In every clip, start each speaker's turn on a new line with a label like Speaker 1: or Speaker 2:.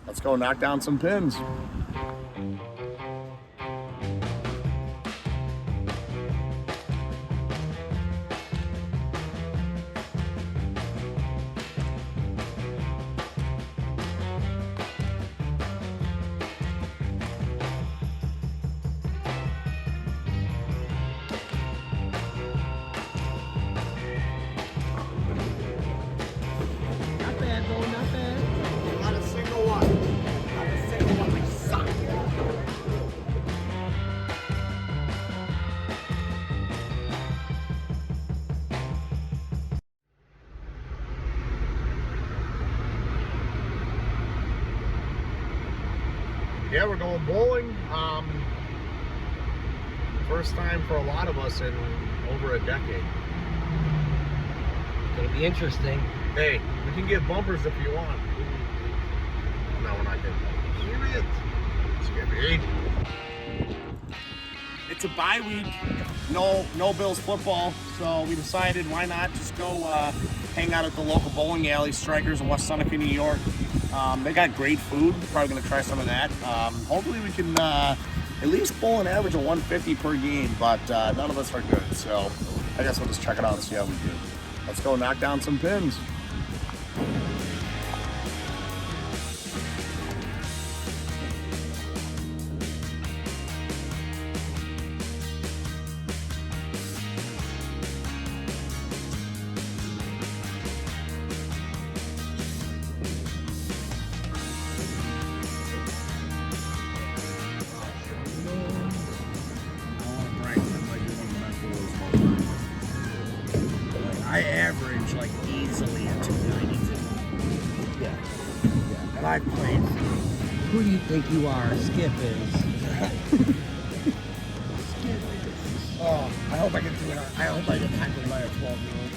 Speaker 1: Let's go knock down some pins.
Speaker 2: Not bad, though, not bad.
Speaker 3: Not a single one. Not a single one. We suck. Yeah, we're going bowling. First time for a lot of us in over a decade.
Speaker 2: Gonna be interesting.
Speaker 3: Hey, we can get bumpers if you want. No, we're not getting bumpers. Damn it. Skippy.
Speaker 1: It's a bye week, no Bills football, so we decided why not just go hang out at the local bowling alley, Strikers in West Seneca, New York. They got great food. Probably gonna try some of that. Hopefully we can at least bowl an average of 150 per game, but none of us are good, so I guess we'll just check it out and see how we do. Let's go knock down some pins.
Speaker 2: I average like easily a 292. Yeah. And I played. Who do you think you are? Skip is. Oh, I hope I can do it. I hope I can tackle by a 12-year-old.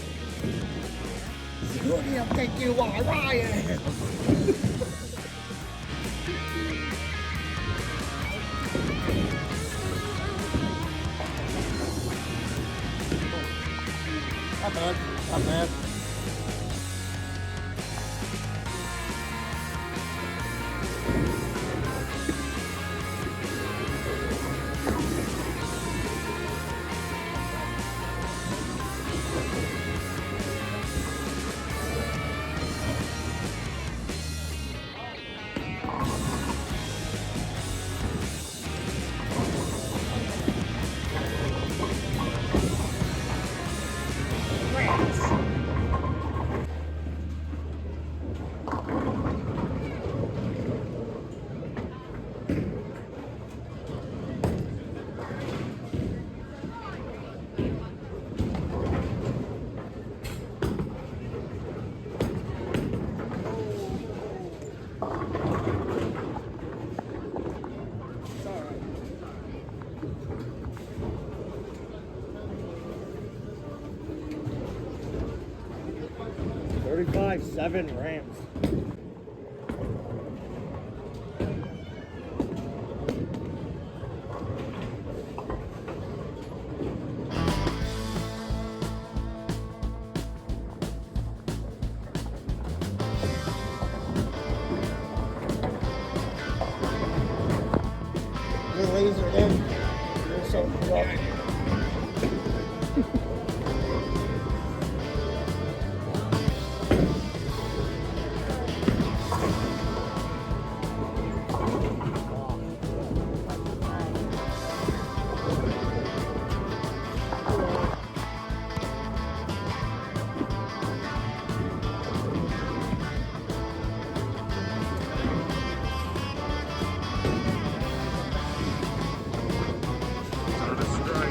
Speaker 2: Who do you think you are, Ryan?
Speaker 1: Not bad, not bad.
Speaker 2: Seven Rams.
Speaker 1: You're laser in. You're so rough.
Speaker 3: Start a strike.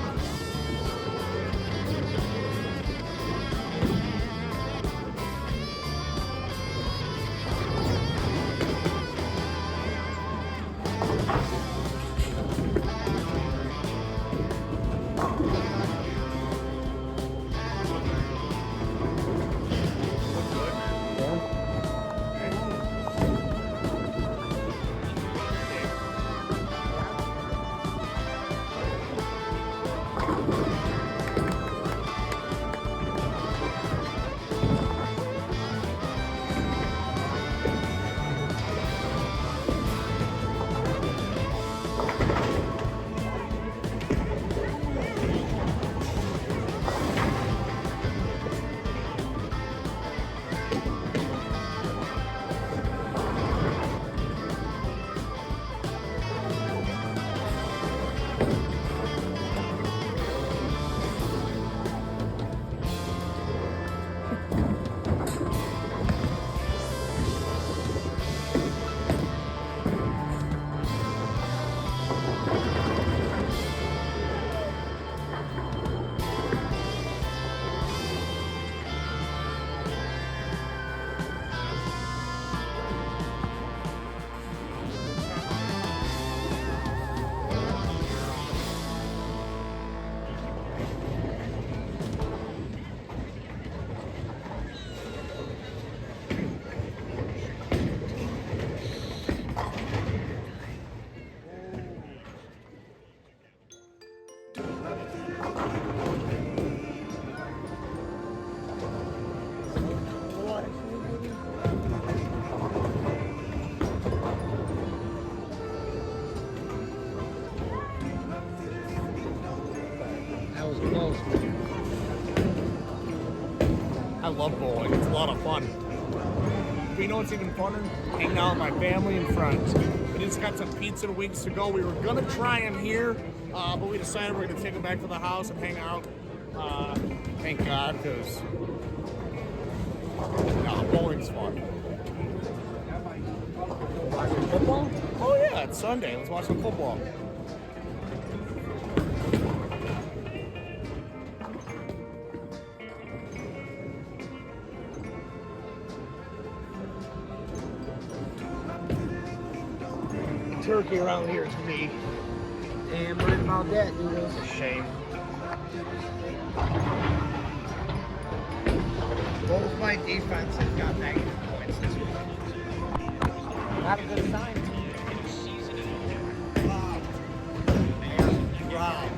Speaker 1: love bowling. It's a lot of fun. But you know what's even funner? Hanging out with my family and friends. We just got some pizza weeks ago. We were gonna try them here, but we decided we're gonna take them back to the house and hang out. Thank God, because bowling's fun. Football? Oh yeah, it's Sunday. Let's watch some football.
Speaker 2: Turkey around here is me. And right about that, dude. It's a shame. Both my defenses got negative points this week. Not a good sign. Wow.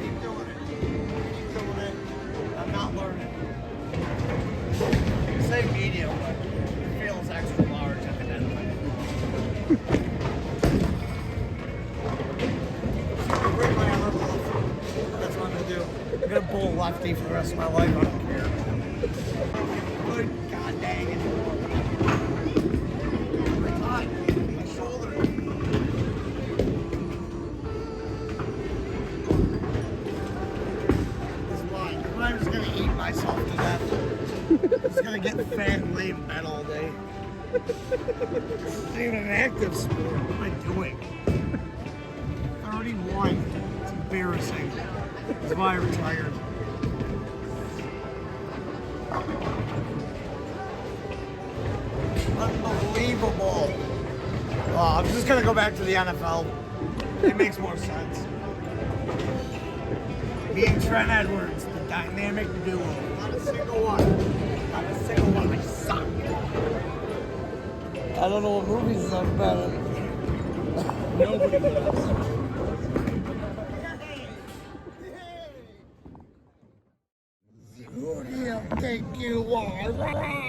Speaker 2: Keep doing it. Keep doing it. I'm not learning. You say medium, but it feels extra large at the end. Break my arm off. That's what I'm gonna do. I'm gonna bowl lefty for the rest of my life. I don't care. Good God dang it. My thigh, my shoulder. This is why. I'm just gonna eat myself to death. I'm just gonna get fat and lay in bed all day. This isn't even an active sport. What am I doing? 31. It's embarrassing. That's why I retired. Unbelievable. Oh, I'm just gonna go back to the NFL. It makes more sense. Me and Trent Edwards, the dynamic duo. Not a single one. Not a single one. I suck. I don't know what movies suck better.
Speaker 1: Nobody does.
Speaker 2: Who do you think you are?